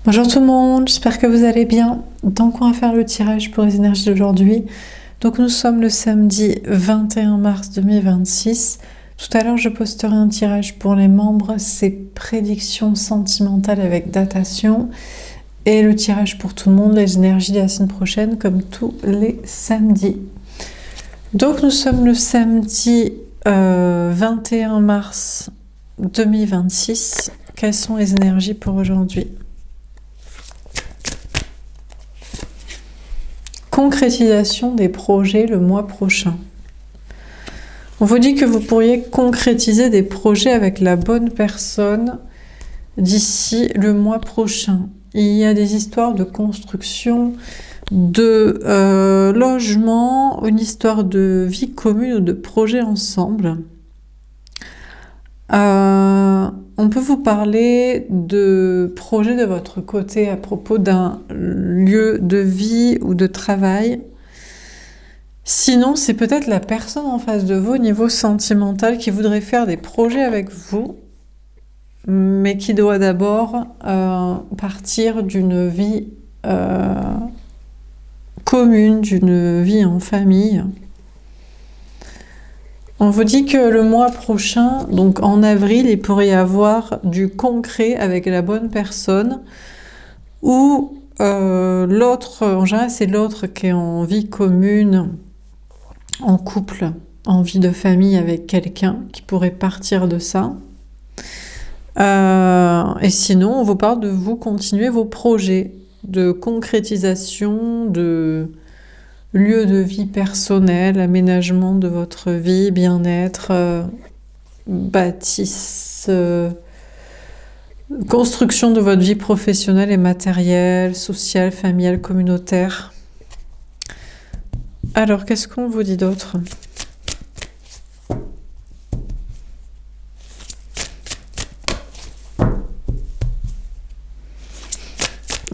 Bonjour tout le monde, j'espère que vous allez bien. Donc on va faire le tirage pour les énergies d'aujourd'hui. Donc nous sommes le samedi 21 mars 2026. Tout à l'heure je posterai un tirage pour les membres, c'est prédictions sentimentales avec datation. Et le tirage pour tout le monde, les énergies de la semaine prochaine, comme tous les samedis. Donc nous sommes le samedi 21 mars 2026. Quelles sont les énergies pour aujourd'hui ? Concrétisation des projets le mois prochain. On vous dit que vous pourriez concrétiser des projets avec la bonne personne d'ici le mois prochain. Il y a des histoires de construction, de logement, une histoire de vie commune ou de projet ensemble. On peut vous parler de projets de votre côté à propos d'un lieu de vie ou de travail. Sinon, c'est peut-être la personne en face de vous au niveau sentimental qui voudrait faire des projets avec vous, mais qui doit d'abord partir d'une vie commune, d'une vie en famille. On vous dit que le mois prochain, donc en avril, il pourrait y avoir du concret avec la bonne personne ou l'autre, en général c'est l'autre qui est en vie commune, en couple, en vie de famille avec quelqu'un qui pourrait partir de ça. Et sinon, on vous parle de vous continuer vos projets de concrétisation, de lieu de vie personnel, aménagement de votre vie, bien-être, bâtisse, construction de votre vie professionnelle et matérielle, sociale, familiale, communautaire. Alors, qu'est-ce qu'on vous dit d'autre ?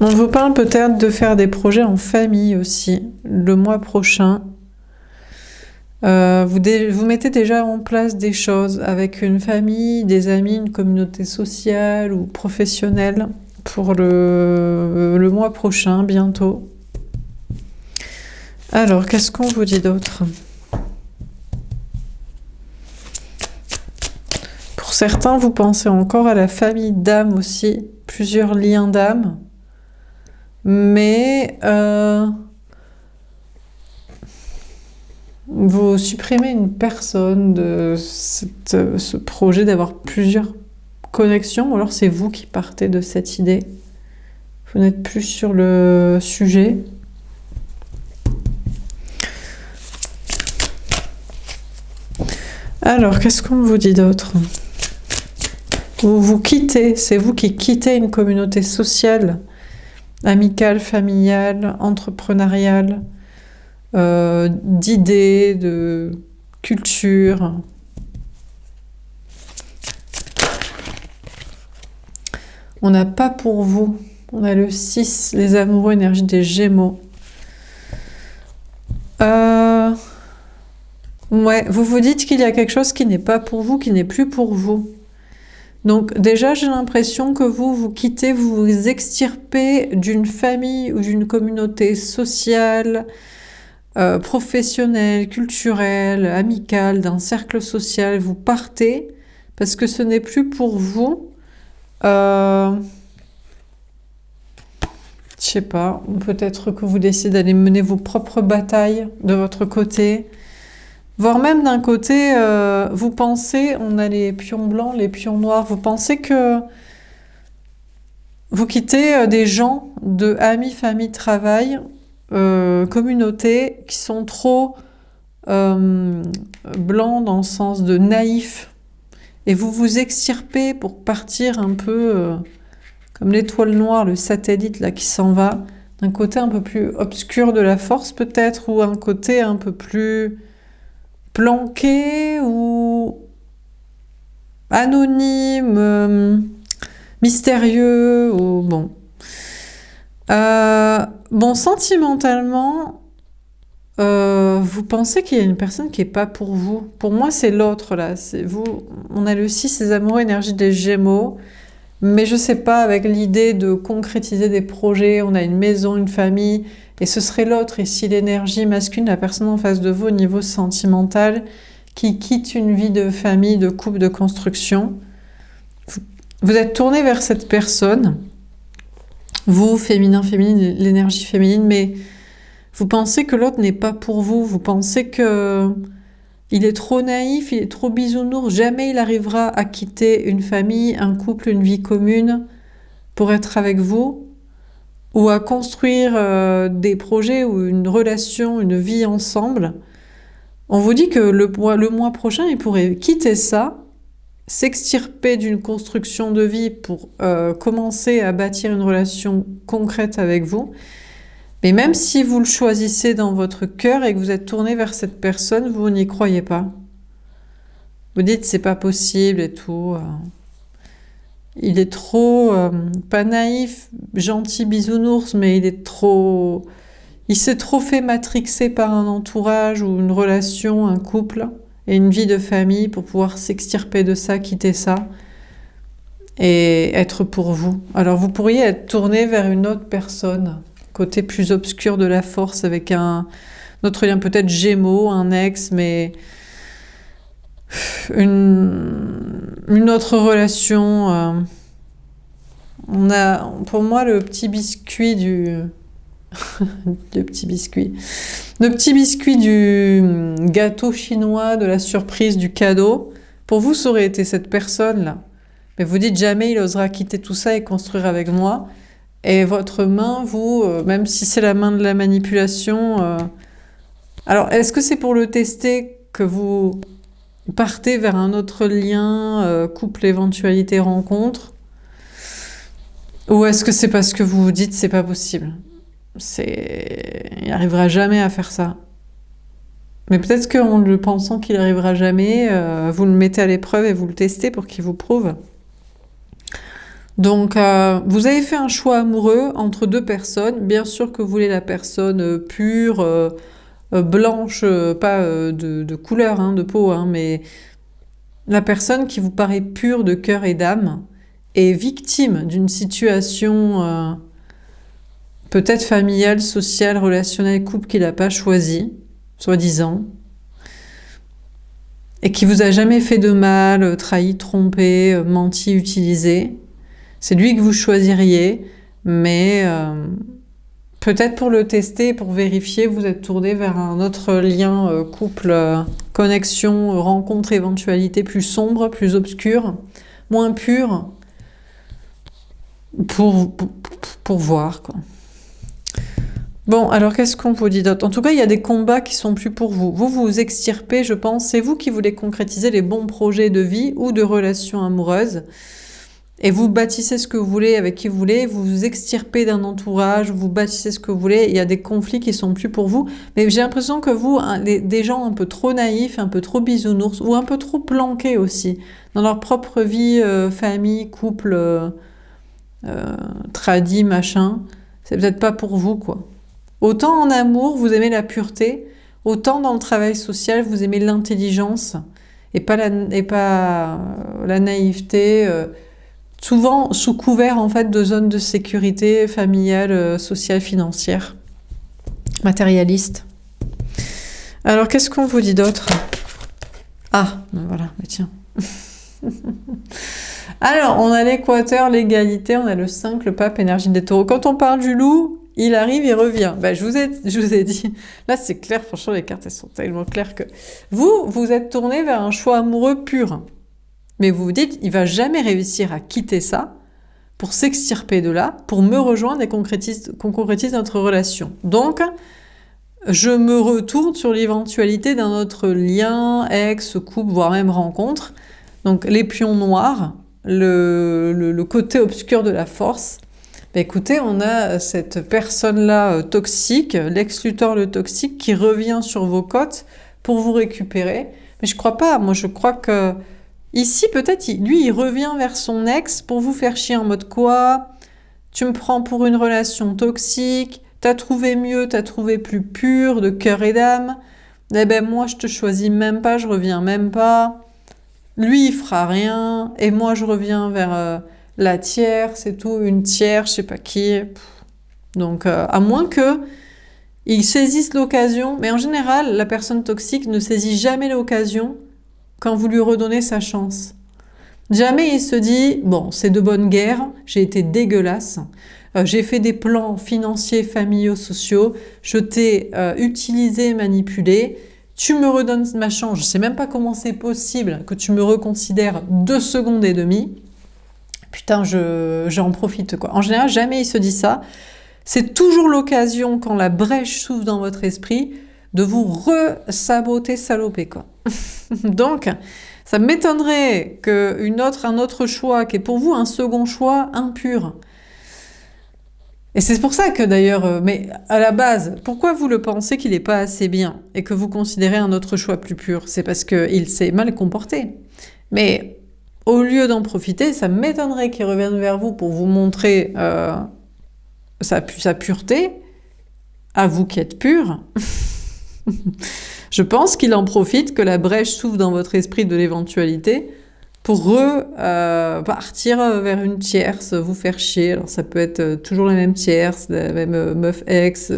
On vous parle peut-être de faire des projets en famille aussi, le mois prochain. Vous mettez déjà en place des choses avec une famille, des amis, une communauté sociale ou professionnelle pour le mois prochain, bientôt. Alors, qu'est-ce qu'on vous dit d'autre ? Pour certains, vous pensez encore à la famille d'âme aussi, plusieurs liens d'âme. Mais vous supprimez une personne de ce projet d'avoir plusieurs connexions, ou alors c'est vous qui partez de cette idée. Vous n'êtes plus sur le sujet. Alors, qu'est-ce qu'on vous dit d'autre ? Vous quittez, c'est vous qui quittez une communauté sociale, amicale, familiale, entrepreneuriale, d'idées, de culture. On n'a pas pour vous. On a le 6, les amoureux, énergie des Gémeaux. Ouais, vous vous dites qu'il y a quelque chose qui n'est pas pour vous, qui n'est plus pour vous. Donc déjà, j'ai l'impression que vous quittez, vous vous extirpez d'une famille ou d'une communauté sociale, professionnelle, culturelle, amicale, d'un cercle social. Vous partez parce que ce n'est plus pour vous. Je sais pas, peut-être que vous décidez d'aller mener vos propres batailles de votre côté. Voire même d'un côté, vous pensez, on a les pions blancs, les pions noirs, vous pensez que vous quittez des gens de amis, famille, travail, communauté, qui sont trop blancs dans le sens de naïfs, et vous vous extirpez pour partir un peu comme l'étoile noire, le satellite là qui s'en va, d'un côté un peu plus obscur de la force peut-être, ou un côté un peu plus planqué ou anonyme, mystérieux, ou bon. Bon, sentimentalement, vous pensez qu'il y a une personne qui n'est pas pour vous. Pour moi, c'est l'autre, là. C'est vous. On a le 6, les amoureux, énergie des Gémeaux. Mais je sais pas, avec l'idée de concrétiser des projets, on a une maison, une famille, et ce serait l'autre, ici l'énergie masculine, la personne en face de vous au niveau sentimental, qui quitte une vie de famille, de couple, de construction. Vous êtes tourné vers cette personne, vous, féminin, féminine, l'énergie féminine, mais vous pensez que l'autre n'est pas pour vous, vous pensez que il est trop naïf, il est trop bisounours, jamais il arrivera à quitter une famille, un couple, une vie commune pour être avec vous, ou à construire des projets ou une relation, une vie ensemble. On vous dit que le mois prochain, il pourrait quitter ça, s'extirper d'une construction de vie pour commencer à bâtir une relation concrète avec vous. Mais même si vous le choisissez dans votre cœur et que vous êtes tourné vers cette personne, vous n'y croyez pas. Vous dites c'est pas possible et tout. Il est trop, pas naïf, gentil bisounours, mais il s'est trop fait matrixer par un entourage ou une relation, un couple et une vie de famille pour pouvoir s'extirper de ça, quitter ça et être pour vous. Alors vous pourriez être tourné vers une autre personne, côté plus obscur de la force, avec un autre lien, peut-être Gémeaux, un ex, mais une autre relation. On a, pour moi, le petit biscuit le petit biscuit du gâteau chinois, de la surprise, du cadeau. Pour vous, ça aurait été cette personne-là. Mais vous dites jamais il osera quitter tout ça et construire avec moi. Et votre main, vous, même si c'est la main de la manipulation... Alors, est-ce que c'est pour le tester que vous partez vers un autre lien, couple, éventualité, rencontre? Ou est-ce que c'est parce que vous vous dites c'est pas possible? Il n'arrivera jamais à faire ça. Mais peut-être qu'en le pensant qu'il n'arrivera jamais, vous le mettez à l'épreuve et vous le testez pour qu'il vous prouve. Donc, vous avez fait un choix amoureux entre deux personnes. Bien sûr que vous voulez la personne pure, blanche, pas de couleur, hein, de peau, hein, mais la personne qui vous paraît pure de cœur et d'âme est victime d'une situation peut-être familiale, sociale, relationnelle, couple qu'il n'a pas choisi, soi-disant, et qui vous a jamais fait de mal, trahi, trompé, menti, utilisé. C'est lui que vous choisiriez, mais peut-être pour le tester, pour vérifier, vous êtes tourné vers un autre lien, couple, connexion, rencontre, éventualité plus sombre, plus obscure, moins pure, pour voir, quoi. Bon, alors qu'est-ce qu'on vous dit d'autre? En tout cas, il y a des combats qui sont plus pour vous. Vous vous extirpez, je pense. C'est vous qui voulez concrétiser les bons projets de vie ou de relations amoureuses. Et vous bâtissez ce que vous voulez, avec qui vous voulez, vous vous extirpez d'un entourage, vous bâtissez ce que vous voulez, il y a des conflits qui sont plus pour vous. Mais j'ai l'impression que vous, des gens un peu trop naïfs, un peu trop bisounours, ou un peu trop planqués aussi, dans leur propre vie, famille, couple, tradit, machin, c'est peut-être pas pour vous, quoi. Autant en amour, vous aimez la pureté, autant dans le travail social, vous aimez l'intelligence, et pas la naïveté, souvent sous couvert en fait de zones de sécurité familiale, sociale, financière, matérialiste. Alors qu'est-ce qu'on vous dit d'autre? Ah, ben voilà, mais tiens. Alors, on a l'équateur, l'égalité, on a le 5, le pape, énergie des taureaux. Quand on parle du loup, il arrive, il revient. Ben, je vous ai dit, là c'est clair, franchement les cartes elles sont tellement claires que vous êtes tourné vers un choix amoureux pur. Mais vous vous dites, il va jamais réussir à quitter ça pour s'extirper de là, pour me rejoindre et qu'on concrétise notre relation. Donc, je me retourne sur l'éventualité d'un autre lien, ex, couple, voire même rencontre. Donc, les pions noirs, le côté obscur de la force. Ben, écoutez, on a cette personne-là toxique, l'ex-Luthor le toxique, qui revient sur vos côtes pour vous récupérer. Mais je crois pas, moi je crois que ici, peut-être, lui, il revient vers son ex pour vous faire chier en mode quoi? Tu me prends pour une relation toxique, t'as trouvé mieux, t'as trouvé plus pur, de cœur et d'âme. Eh ben, moi, je te choisis même pas, je reviens même pas. Lui, il fera rien, et moi, je reviens vers la tierce et tout, une tierce, je sais pas qui. Donc, à moins que ils saisissent l'occasion, mais en général, la personne toxique ne saisit jamais l'occasion quand vous lui redonnez sa chance. Jamais il se dit, bon, c'est de bonne guerre, j'ai été dégueulasse, j'ai fait des plans financiers, familiaux, sociaux, je t'ai utilisé, manipulé, tu me redonnes ma chance, je sais même pas comment c'est possible que tu me reconsidères 2 secondes et demie, putain, j'en profite, quoi. En général, jamais il se dit ça. C'est toujours l'occasion, quand la brèche s'ouvre dans votre esprit, de vous re-saboter, saloper, quoi. Donc, ça m'étonnerait un autre choix, qui est pour vous un second choix impur. Et c'est pour ça que d'ailleurs, mais à la base, pourquoi vous le pensez qu'il n'est pas assez bien et que vous considérez un autre choix plus pur? C'est parce qu'il s'est mal comporté. Mais au lieu d'en profiter, ça m'étonnerait qu'il revienne vers vous pour vous montrer sa pureté, à vous qui êtes pur. Je pense qu'il en profite, que la brèche s'ouvre dans votre esprit de l'éventualité pour partir vers une tierce, vous faire chier. Alors ça peut être toujours la même tierce, la même meuf ex,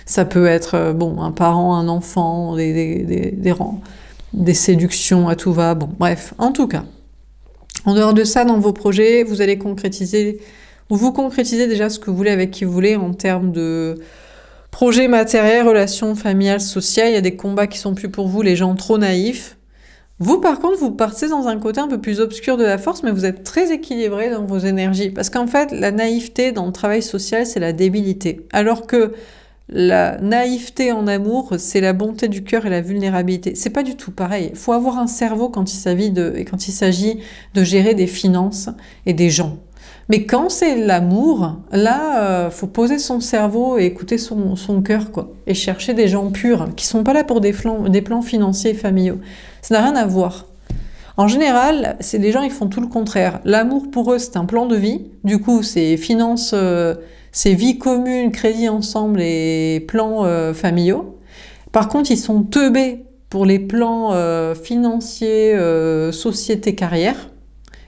ça peut être bon, un parent, un enfant, des séductions à tout va. Bon, bref, en tout cas, en dehors de ça, dans vos projets, vous allez concrétiser, ou vous concrétisez déjà ce que vous voulez avec qui vous voulez en termes de projets matériels, relations familiales, sociales. Il y a des combats qui sont plus pour vous, les gens trop naïfs. Vous, par contre, vous partez dans un côté un peu plus obscur de la force, mais vous êtes très équilibré dans vos énergies. Parce qu'en fait, la naïveté dans le travail social, c'est la débilité. Alors que la naïveté en amour, c'est la bonté du cœur et la vulnérabilité. C'est pas du tout pareil. Il faut avoir un cerveau quand il s'agit de gérer des finances et des gens. Mais quand c'est l'amour, là, faut poser son cerveau et écouter son cœur, quoi. Et chercher des gens purs, qui sont pas là pour des plans financiers et familiaux. Ça n'a rien à voir. En général, les gens, ils font tout le contraire. L'amour, pour eux, c'est un plan de vie. Du coup, c'est finances, c'est vie commune, crédit ensemble et plans familiaux. Par contre, ils sont teubés pour les plans financiers, société, carrière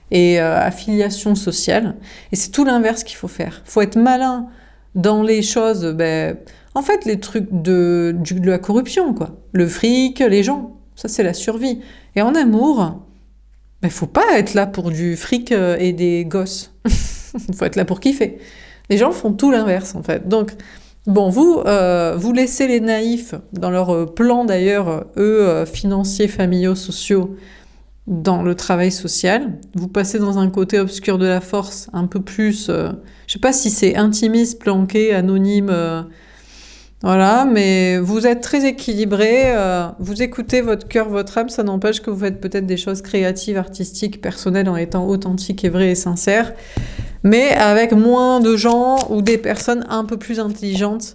et affiliation sociale. Et c'est tout l'inverse qu'il faut faire. Il faut être malin dans les choses, en fait, les trucs de la corruption, quoi. Le fric, les gens. Ça, c'est la survie. Et en amour, faut pas être là pour du fric et des gosses. Faut être là pour kiffer. Les gens font tout l'inverse, en fait. Donc, bon, vous laissez les naïfs dans leurs plans, d'ailleurs, financiers, familiaux, sociaux, dans le travail social. Vous passez dans un côté obscur de la force, un peu plus... je sais pas si c'est intimiste, planqué, anonyme... voilà, mais vous êtes très équilibré, vous écoutez votre cœur, votre âme, ça n'empêche que vous faites peut-être des choses créatives, artistiques, personnelles, en étant authentique et vrai et sincère, mais avec moins de gens ou des personnes un peu plus intelligentes,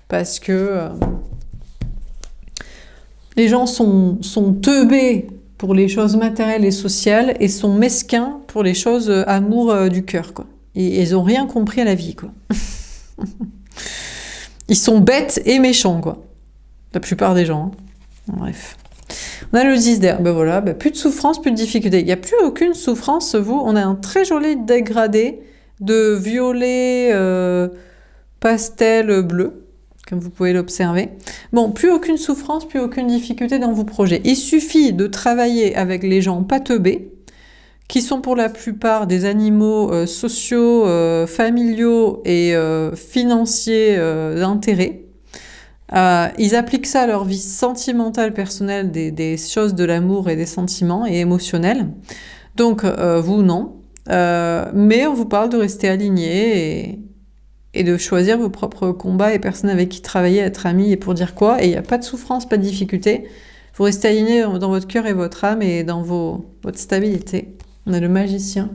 parce que les gens sont teubés pour les choses matérielles et sociales et sont mesquins pour les choses amour du cœur, quoi. Et ils ont rien compris à la vie, quoi. Ils sont bêtes et méchants, quoi. La plupart des gens. Hein. Bref. On a le 10 d'air. Voilà, plus de souffrance, plus de difficulté. Il n'y a plus aucune souffrance, vous. On a un très joli dégradé de violet pastel bleu, comme vous pouvez l'observer. Bon, plus aucune souffrance, plus aucune difficulté dans vos projets. Il suffit de travailler avec les gens pas teubés, qui sont pour la plupart des animaux sociaux, familiaux et financiers d'intérêt. Ils appliquent ça à leur vie sentimentale, personnelle, des choses de l'amour et des sentiments et émotionnels. Donc, vous, non. Mais on vous parle de rester aligné et de choisir vos propres combats et personnes avec qui travailler, être amis et pour dire quoi. Et il n'y a pas de souffrance, pas de difficulté. Vous restez aligné dans votre cœur et votre âme et dans votre stabilité. On a le magicien.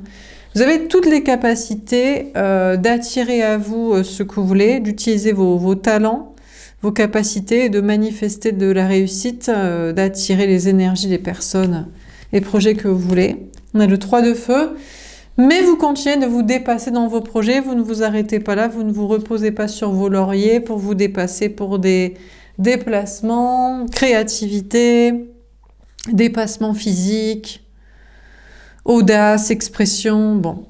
Vous avez toutes les capacités d'attirer à vous ce que vous voulez, d'utiliser vos talents, vos capacités, de manifester de la réussite, d'attirer les énergies des personnes, les projets que vous voulez. On a le 3 de feu. Mais vous continuez de vous dépasser dans vos projets, vous ne vous arrêtez pas là, vous ne vous reposez pas sur vos lauriers pour vous dépasser pour des déplacements, créativité, dépassement physique, Audace, expression, bon.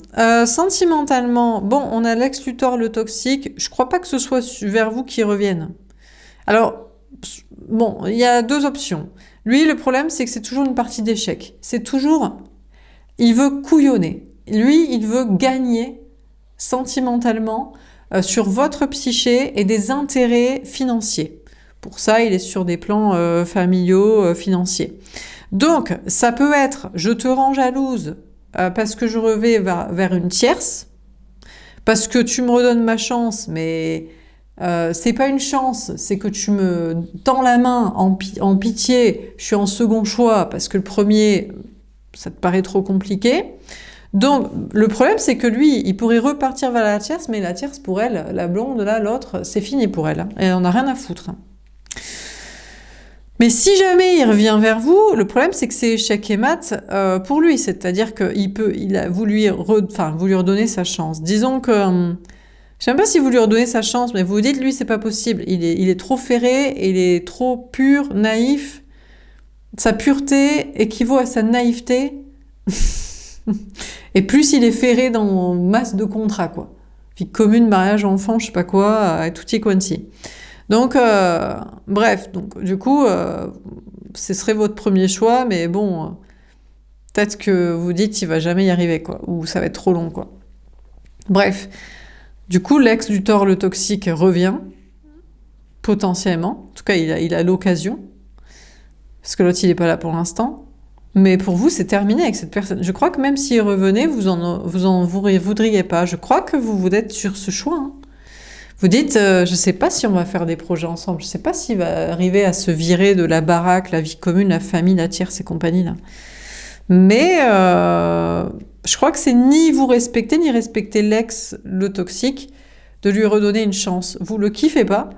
Sentimentalement, bon, on a l'ex Luthor, le toxique. Je crois pas que ce soit vers vous qu'il revienne. Alors, bon, il y a deux options. Lui, le problème, c'est que c'est toujours une partie d'échec. C'est toujours... Il veut couillonner. Lui, il veut gagner sentimentalement sur votre psyché et des intérêts financiers. Pour ça, il est sur des plans familiaux, financiers. Donc, ça peut être « je te rends jalouse parce que je revais vers une tierce, parce que tu me redonnes ma chance, mais c'est pas une chance, c'est que tu me tends la main en pitié, je suis en second choix parce que le premier, ça te paraît trop compliqué. » Donc, le problème, c'est que lui, il pourrait repartir vers la tierce, mais la tierce, pour elle, la blonde, là, l'autre, c'est fini pour elle. Elle en a rien à foutre. Mais si jamais il revient vers vous, le problème c'est que c'est échec et mat pour lui, c'est-à-dire qu'il a voulu redonner sa chance. Disons que, je sais même pas si vous lui redonnez sa chance, mais vous vous dites lui c'est pas possible, il est trop ferré, il est trop pur, naïf, sa pureté équivaut à sa naïveté, et plus il est ferré dans masse de contrats quoi, vie commune, mariage, enfant, je sais pas quoi, tutti quanti. Donc, bref, donc du coup, ce serait votre premier choix, mais bon, peut-être que vous dites il va jamais y arriver, quoi, ou ça va être trop long, quoi. Bref, du coup, l'ex Luthor, le toxique, revient, potentiellement, en tout cas, il a l'occasion, parce que l'autre, il n'est pas là pour l'instant, mais pour vous, c'est terminé avec cette personne. Je crois que même s'il revenait, vous voudriez pas. Je crois que vous êtes sur ce choix, hein. Vous dites, je sais pas si on va faire des projets ensemble, je sais pas s'il va arriver à se virer de la baraque, la vie commune, la famille, la tierce et compagnie, là. Mais je crois que c'est ni vous respecter, ni respecter l'ex, le toxique, de lui redonner une chance. Vous le kiffez pas,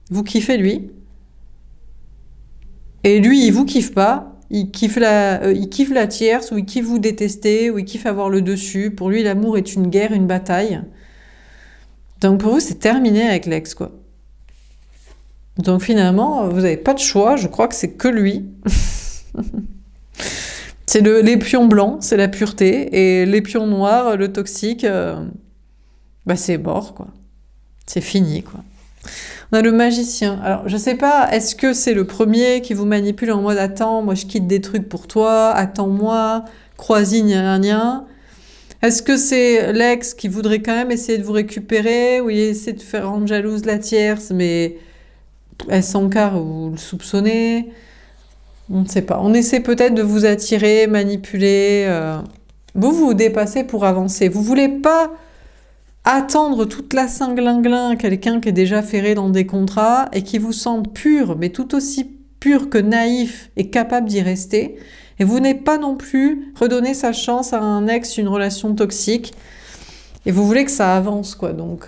vous kiffez lui, et lui, il vous kiffe pas, il kiffe la tierce, ou il kiffe vous détester, ou il kiffe avoir le dessus. Pour lui, l'amour est une guerre, une bataille. Donc pour vous, c'est terminé avec l'ex, quoi. Donc finalement, vous n'avez pas de choix, je crois que c'est que lui. C'est les pions blancs, c'est la pureté, et les pions noirs, le toxique, bah c'est mort, quoi. C'est fini, quoi. On a le magicien. Alors, je sais pas, est-ce que c'est le premier qui vous manipule en mode « Attends, moi je quitte des trucs pour toi, attends-moi, croisille, gna gna ». Est-ce que c'est l'ex qui voudrait quand même essayer de vous récupérer, ou il essaie de faire rendre jalouse la tierce, mais elle s'encarre ou vous le soupçonnez? On ne sait pas. On essaie peut-être de vous attirer, manipuler. Vous dépassez pour avancer. Vous voulez pas attendre toute la cinglinglin quelqu'un qui est déjà ferré dans des contrats et qui vous semble pur, mais tout aussi pur que naïf et capable d'y rester. Et vous n'avez pas non plus redonné sa chance à un ex, une relation toxique. Et vous voulez que ça avance, quoi. Donc,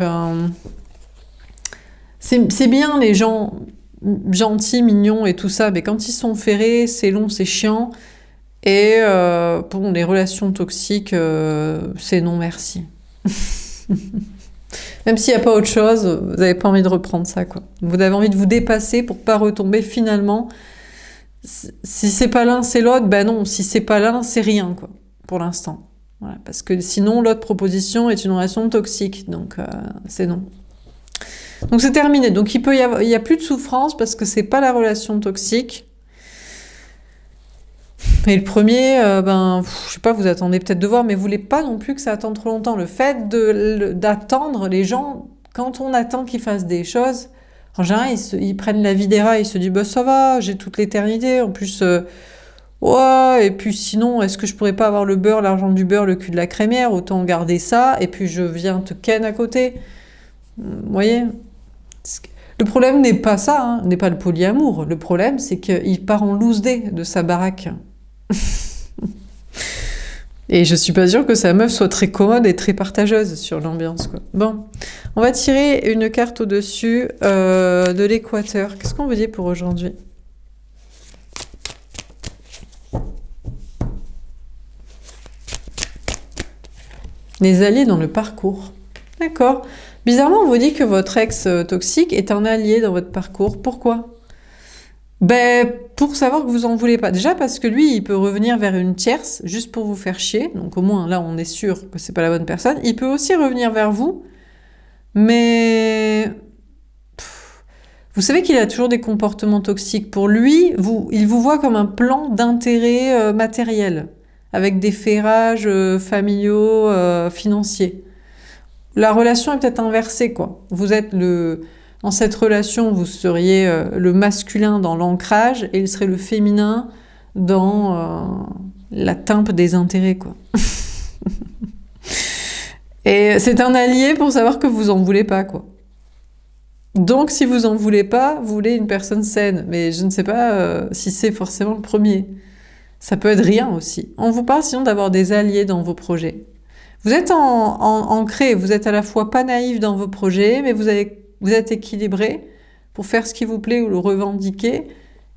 c'est bien les gens gentils, mignons et tout ça, mais quand ils sont ferrés, c'est long, c'est chiant. Et bon, les relations toxiques, c'est non merci. Même s'il n'y a pas autre chose, vous n'avez pas envie de reprendre ça, quoi. Vous avez envie de vous dépasser pour pas retomber finalement. Si c'est pas l'un, c'est l'autre, ben non. Si c'est pas l'un, c'est rien, quoi, pour l'instant. Voilà, parce que sinon, l'autre proposition est une relation toxique, donc c'est non. Donc c'est terminé. Donc il y a plus de souffrance parce que c'est pas la relation toxique. Et le premier, je sais pas, vous attendez peut-être de voir, mais vous voulez pas non plus que ça attende trop longtemps. Le fait d'attendre, les gens, quand on attend qu'ils fassent des choses, en général, ils prennent la vie des rats, ils se disent bah ça va, j'ai toute l'éternité. En plus, ouais, et puis sinon, est-ce que je pourrais pas avoir le beurre, l'argent du beurre, le cul de la crémière? Autant garder ça, et puis je viens te ken à côté. Vous voyez? Le problème n'est pas ça, hein, n'est pas le polyamour. Le problème, c'est qu'il part en loose day de sa baraque. Et je suis pas sûre que sa meuf soit très commode et très partageuse sur l'ambiance, quoi. Bon, on va tirer une carte au-dessus de l'équateur. Qu'est-ce qu'on vous dit pour aujourd'hui? Les alliés dans le parcours. D'accord. Bizarrement, on vous dit que votre ex toxique est un allié dans votre parcours. Pourquoi? Ben, pour savoir que vous en voulez pas. Déjà parce que lui, il peut revenir vers une tierce juste pour vous faire chier. Donc au moins là, on est sûr que c'est pas la bonne personne. Il peut aussi revenir vers vous, mais vous savez qu'il a toujours des comportements toxiques. Pour lui, il vous voit comme un plan d'intérêt matériel, avec des ferrages familiaux, financiers. La relation est peut-être inversée, quoi. Dans cette relation, vous seriez le masculin dans l'ancrage et il serait le féminin dans la timpe des intérêts, quoi. Et c'est un allié pour savoir que vous en voulez pas, quoi. Donc, si vous en voulez pas, vous voulez une personne saine. Mais je ne sais pas si c'est forcément le premier. Ça peut être rien aussi. On vous parle sinon d'avoir des alliés dans vos projets. Vous êtes ancré, vous êtes à la fois pas naïf dans vos projets, mais vous êtes équilibré pour faire ce qui vous plaît ou le revendiquer.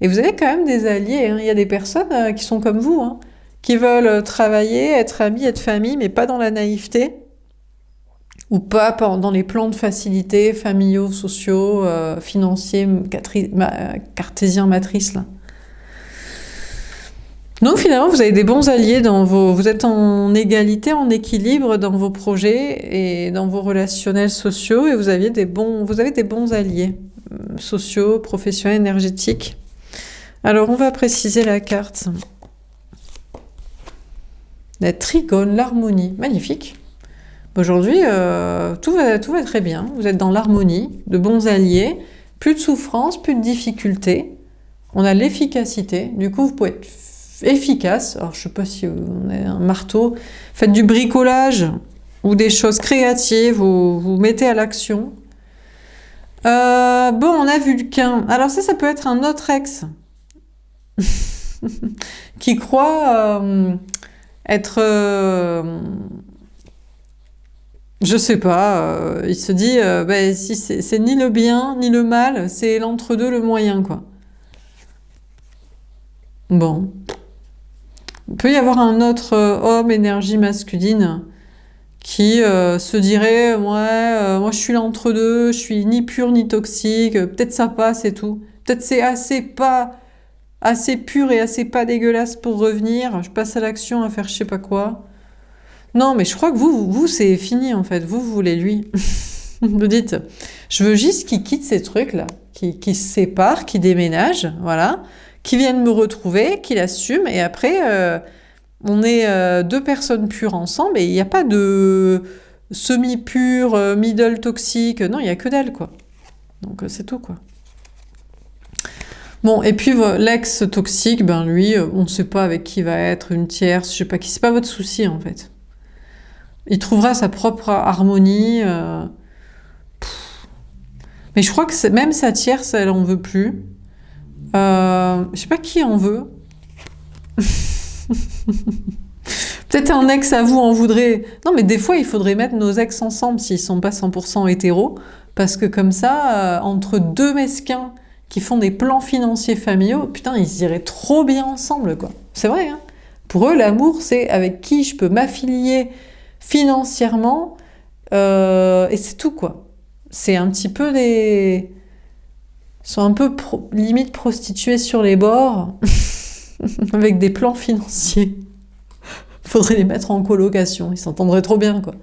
Et vous avez quand même des alliés, hein. Il y a des personnes qui sont comme vous, hein, qui veulent travailler, être amis, être famille, mais pas dans la naïveté. Ou pas dans les plans de facilité familiaux, sociaux, financiers, cartésiens, matrices, là. Donc finalement, vous avez des bons alliés vous êtes en égalité, en équilibre dans vos projets et dans vos relationnels sociaux et vous avez des bons alliés sociaux, professionnels, énergétiques. Alors on va préciser la carte. La trigone, l'harmonie, magnifique. Aujourd'hui, tout va très bien. Vous êtes dans l'harmonie, de bons alliés, plus de souffrance, plus de difficultés. On a l'efficacité. Du coup, vous pouvez être efficace. Alors, je sais pas si on a un marteau. Faites du bricolage ou des choses créatives. Vous mettez à l'action. Bon, on a Vulcain. Alors ça peut être un autre ex qui croit être... je sais pas, il se dit, si c'est ni le bien, ni le mal, c'est l'entre-deux, le moyen, quoi. Bon. Il peut y avoir un autre homme, énergie masculine, qui se dirait, ouais, moi je suis l'entre-deux, je suis ni pur ni toxique, peut-être ça passe et tout. Peut-être c'est assez pur et assez pas dégueulasse pour revenir, je passe à l'action à faire je sais pas quoi. Non, mais je crois que vous c'est fini en fait. Vous voulez lui. Vous dites, je veux juste qu'il quitte ces trucs-là, qu'il se sépare, qu'il déménage, voilà, qu'il vienne me retrouver, qu'il assume, et après, on est deux personnes pures ensemble, et il n'y a pas de semi-pur, middle toxique, non, il n'y a que d'elle, quoi. Donc c'est tout, quoi. Bon, et puis l'ex toxique, ben lui, on ne sait pas avec qui va être, une tierce, je sais pas qui, c'est pas votre souci, en fait. Il trouvera sa propre harmonie. Mais je crois que même sa tierce, elle en veut plus. Je sais pas qui en veut. Peut-être un ex à vous en voudrait. Non, mais des fois, il faudrait mettre nos ex ensemble s'ils sont pas 100% hétéros. Parce que comme ça, entre deux mesquins qui font des plans financiers familiaux, putain, ils iraient trop bien ensemble, quoi. C'est vrai, hein. Pour eux, l'amour, c'est avec qui je peux m'affilier financièrement, et c'est tout, quoi. C'est un petit peu des... Ils sont un peu limite prostituées sur les bords, avec des plans financiers. Faudrait les mettre en colocation, ils s'entendraient trop bien, quoi.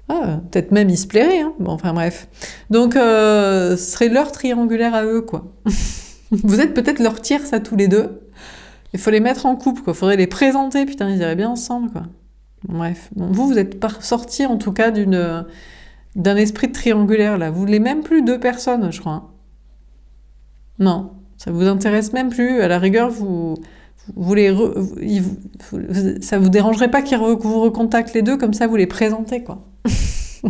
Ah, peut-être même ils se plairaient, hein. Bon, enfin bref. Donc, ce serait leur triangulaire à eux, quoi. Vous êtes peut-être leur tierce à tous les deux. Il faut les mettre en couple, quoi. Faudrait les présenter, putain, ils iraient bien ensemble, quoi. Bref, bon, vous êtes sorti en tout cas d'un esprit triangulaire là. Vous voulez même plus deux personnes, je crois. Hein. Non, ça vous intéresse même plus. À la rigueur, ça vous dérangerait pas qu'ils vous recontactent les deux, comme ça vous les présentez, quoi.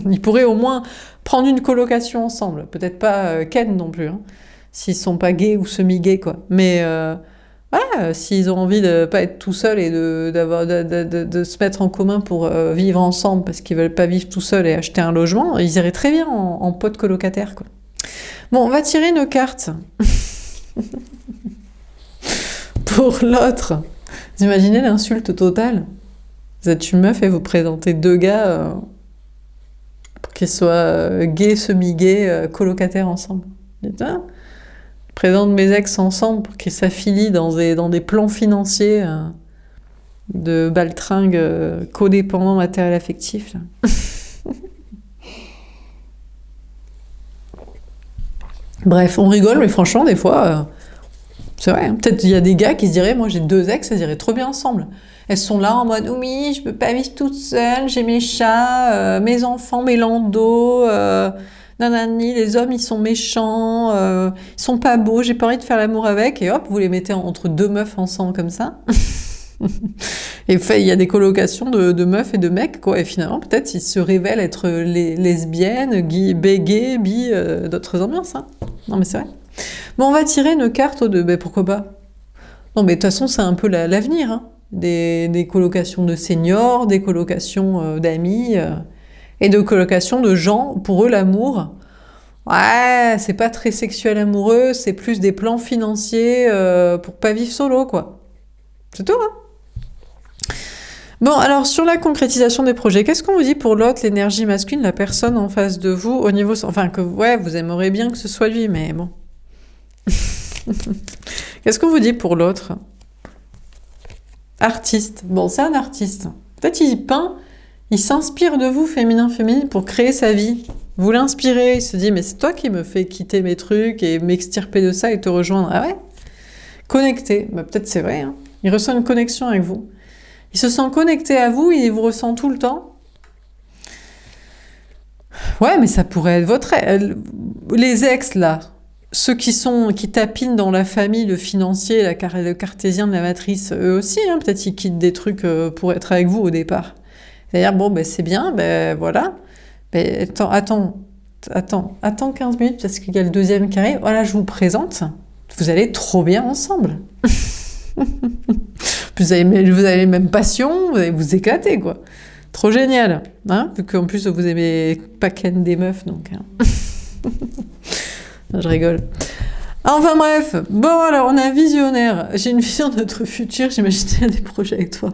Ils pourraient au moins prendre une colocation ensemble. Peut-être pas Ken non plus, hein, s'ils sont pas gays ou semi-gays, quoi. Mais voilà, s'ils ont envie de pas être tout seuls et de se mettre en commun pour vivre ensemble parce qu'ils veulent pas vivre tout seuls et acheter un logement, ils iraient très bien en pote colocataire, quoi. Bon, on va tirer nos cartes. Pour l'autre, vous imaginez l'insulte totale? Vous êtes une meuf et vous présentez deux gars pour qu'ils soient gays, semi-gays, colocataires ensemble. Vous dites, ah, présente mes ex ensemble pour qu'ils s'affilient dans des plans financiers de baltringue codépendant matériel affectif. Là. Bref, on rigole, mais franchement, des fois, c'est vrai. Hein. Peut-être il y a des gars qui se diraient, moi j'ai 2 ex, elles iraient trop bien ensemble. Elles sont là en mode, oui, je peux pas vivre toute seule, j'ai mes chats, mes enfants, mes landos, nanani, les hommes ils sont méchants, ils sont pas beaux, j'ai pas envie de faire l'amour avec, et hop, vous les mettez entre 2 meufs ensemble comme ça. Et il y a des colocations de meufs et de mecs, quoi. Et finalement, peut-être, ils se révèlent être lesbiennes, gays, bi, d'autres ambiances. Hein. Non, mais c'est vrai. Bon, on va tirer une carte au 2. Ben, pourquoi pas? Non, mais de toute façon, c'est un peu l'avenir. Hein. Des colocations de seniors, des colocations d'amis, et de colocations de gens, pour eux, l'amour. Ouais, c'est pas très sexuel amoureux, c'est plus des plans financiers pour pas vivre solo, quoi. C'est tout, hein? Bon, alors sur la concrétisation des projets, qu'est-ce qu'on vous dit pour l'autre, l'énergie masculine, la personne en face de vous, au niveau... Enfin, que ouais, vous aimeriez bien que ce soit lui, mais bon. Qu'est-ce qu'on vous dit pour l'autre? Artiste. Bon, c'est un artiste. Peut-être il peint, il s'inspire de vous, féminin, pour créer sa vie. Vous l'inspirez, il se dit, mais c'est toi qui me fais quitter mes trucs et m'extirper de ça et te rejoindre. Ah ouais? Connecté. Bah, peut-être c'est vrai, hein. Il ressent une connexion avec vous. Il se sent connecté à vous, il vous ressent tout le temps. Ouais, mais ça pourrait être votre... Les ex, là, ceux qui tapinent dans la famille, le financier, le cartésien de la matrice, eux aussi, hein, peut-être ils quittent des trucs pour être avec vous au départ. C'est-à-dire, bon, ben, c'est bien, ben voilà. Ben, attends 15 minutes parce qu'il y a le deuxième qui arrive. Voilà, je vous présente. Vous allez trop bien ensemble. Vous avez les mêmes passions, vous allez vous éclater, quoi. Trop génial, hein, vu qu'en plus vous aimez pas ken des meufs, donc... Hein. Je rigole. Enfin bref, bon alors on a un visionnaire, j'ai une vision de notre futur, j'imagine qu'il y a des projets avec toi.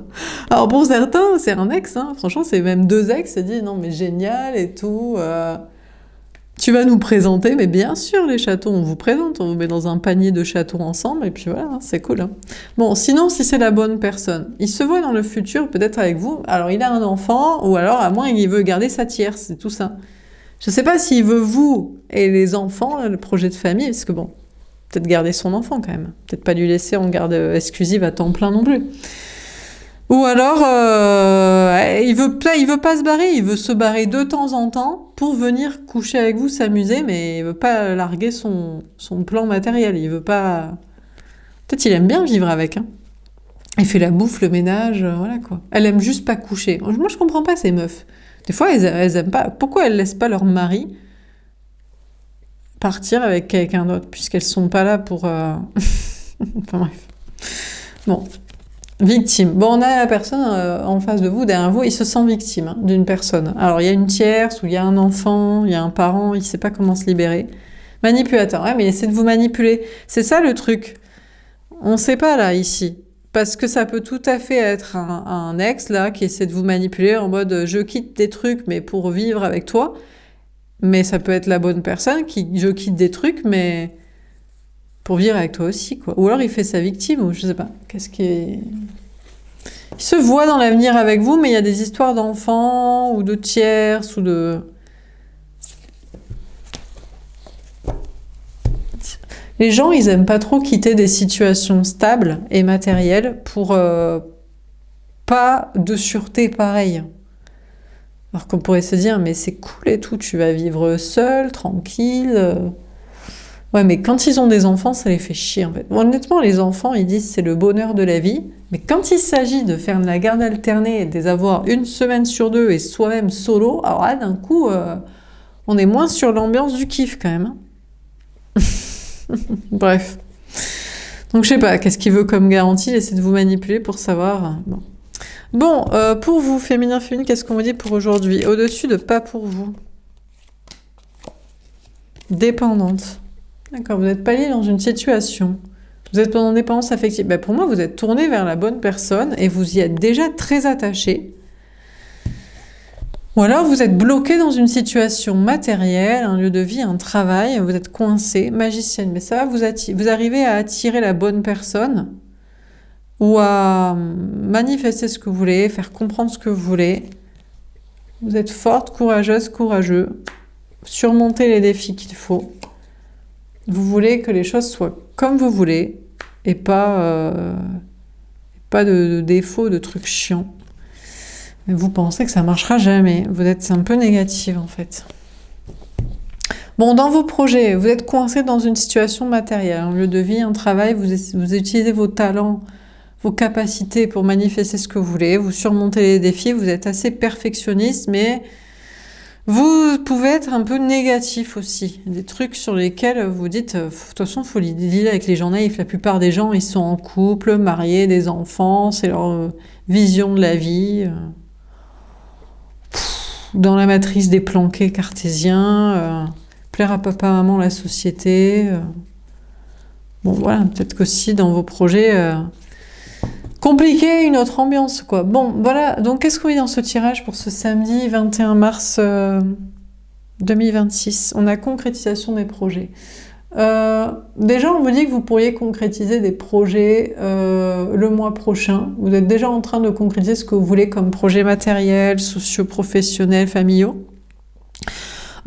Alors pour certains, c'est un ex, hein. Franchement c'est même 2 ex, ça dit non mais génial et tout... Tu vas nous présenter, mais bien sûr, les châteaux, on vous présente, on vous met dans un panier de châteaux ensemble, et puis voilà, c'est cool. Hein. Bon, sinon, si c'est la bonne personne, il se voit dans le futur, peut-être avec vous, alors il a un enfant, ou alors à moins il veut garder sa tierce, c'est tout ça. Je ne sais pas s'il veut vous et les enfants, le projet de famille, parce que bon, peut-être garder son enfant quand même, peut-être pas lui laisser en garde exclusive à temps plein non plus. Ou alors, il veut pas se barrer, il veut se barrer de temps en temps pour venir coucher avec vous, s'amuser, mais il veut pas larguer son plan matériel. Il veut pas... Peut-être il aime bien vivre avec. Hein. Il fait la bouffe, le ménage, voilà quoi. Elle aime juste pas coucher. Moi, je comprends pas ces meufs. Des fois, elles aiment pas... Pourquoi elles laissent pas leur mari partir avec quelqu'un d'autre, puisqu'elles sont pas là pour... Enfin bref. Bon... Victime. Bon, on a la personne en face de vous, derrière vous, il se sent victime hein, d'une personne. Alors, il y a une tierce, ou il y a un enfant, il y a un parent, il sait pas comment se libérer. Manipulateur, ouais, mais il essaie de vous manipuler. C'est ça le truc. On sait pas, là, ici. Parce que ça peut tout à fait être un ex, là, qui essaie de vous manipuler en mode « je quitte des trucs, mais pour vivre avec toi ». Mais ça peut être la bonne personne qui « je quitte des trucs, mais pour vivre avec toi aussi, quoi ». Ou alors il fait sa victime, ou je sais pas. Qu'est-ce qui est... Il se voit dans l'avenir avec vous, mais il y a des histoires d'enfants, ou de tierces, ou de... Les gens, ils aiment pas trop quitter des situations stables et matérielles pour pas de sûreté pareille. Alors qu'on pourrait se dire, mais c'est cool et tout, tu vas vivre seul, tranquille. Ouais, mais quand ils ont des enfants, ça les fait chier en fait. Bon, honnêtement, les enfants, ils disent c'est le bonheur de la vie. Mais quand il s'agit de faire de la garde alternée et de les avoir 1 semaine sur 2 et soi-même solo, alors là, d'un coup, on est moins sur l'ambiance du kiff quand même. Hein. Bref. Donc je sais pas, qu'est-ce qu'il veut comme garantie? Il essaie de vous manipuler pour savoir. Bon, pour vous, féminin, qu'est-ce qu'on vous dit pour aujourd'hui? Au-dessus de pas pour vous. Dépendante. D'accord, vous n'êtes pas lié dans une situation. Vous êtes en dépendance affective. Ben pour moi, vous êtes tourné vers la bonne personne et vous y êtes déjà très attaché. Ou alors vous êtes bloqué dans une situation matérielle, un lieu de vie, un travail, vous êtes coincé, magicienne, mais ça va, vous arrivez à attirer la bonne personne ou à manifester ce que vous voulez, faire comprendre ce que vous voulez. Vous êtes forte, courageuse, courageux, surmontez les défis qu'il faut. Vous voulez que les choses soient comme vous voulez et pas de défauts, de trucs chiants. Mais vous pensez que ça marchera jamais. Vous êtes un peu négative en fait. Bon, dans vos projets, vous êtes coincé dans une situation matérielle, un lieu de vie, un travail, vous utilisez vos talents, vos capacités pour manifester ce que vous voulez, vous surmontez les défis, vous êtes assez perfectionniste, mais vous pouvez être un peu négatif aussi. Des trucs sur lesquels vous dites, de toute façon, il faut dealer avec les gens naïfs. La plupart des gens, ils sont en couple, mariés, des enfants, c'est leur vision de la vie. Dans la matrice des planqués cartésiens, plaire à papa, maman, la société. Bon, voilà, peut-être qu'aussi dans vos projets, compliqué, une autre ambiance, quoi. Bon, voilà, donc qu'est-ce qu'on vit dans ce tirage pour ce samedi 21 mars 2026? On a concrétisation des projets. Déjà, on vous dit que vous pourriez concrétiser des projets le mois prochain. Vous êtes déjà en train de concrétiser ce que vous voulez comme projets matériels, sociaux, professionnels, familiaux.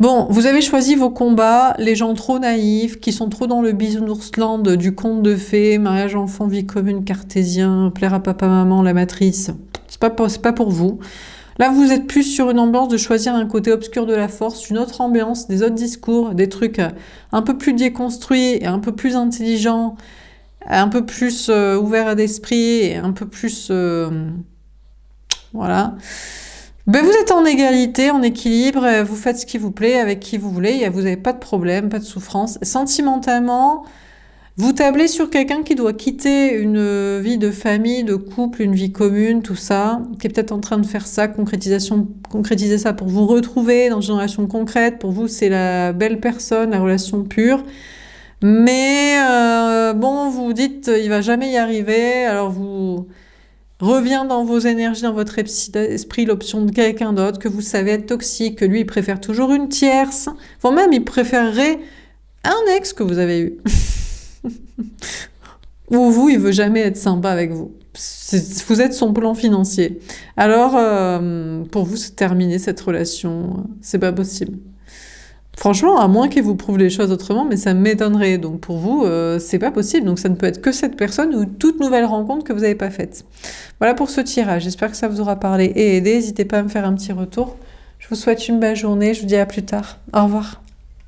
Bon, vous avez choisi vos combats, les gens trop naïfs, qui sont trop dans le bisounours-land du conte de fées, mariage enfant, vie commune, cartésien, plaire à papa, maman, la matrice. C'est pas pour vous. Là, vous êtes plus sur une ambiance de choisir un côté obscur de la force, une autre ambiance, des autres discours, des trucs un peu plus déconstruits, un peu plus intelligents, un peu plus ouverts d'esprit, et un peu plus... voilà. Ben, vous êtes en égalité, en équilibre, vous faites ce qui vous plaît, avec qui vous voulez, vous n'avez pas de problème, pas de souffrance. Sentimentalement, vous tablez sur quelqu'un qui doit quitter une vie de famille, de couple, une vie commune, tout ça, qui est peut-être en train de faire ça, concrétiser ça pour vous retrouver dans une relation concrète. Pour vous, c'est la belle personne, la relation pure. Mais bon, vous dites, il va jamais y arriver, alors vous... revient dans vos énergies, dans votre esprit, l'option de quelqu'un d'autre, que vous savez être toxique, que lui, il préfère toujours une tierce. Voire même, il préférerait un ex que vous avez eu. Ou vous, il veut jamais être sympa avec vous. Vous êtes son plan financier. Alors, pour vous, c'est terminé cette relation. C'est pas possible. Franchement, à moins qu'il vous prouve les choses autrement, mais ça m'étonnerait. Donc pour vous, c'est pas possible. Donc ça ne peut être que cette personne ou toute nouvelle rencontre que vous n'avez pas faite. Voilà pour ce tirage. J'espère que ça vous aura parlé et aidé. N'hésitez pas à me faire un petit retour. Je vous souhaite une belle journée. Je vous dis à plus tard. Au revoir.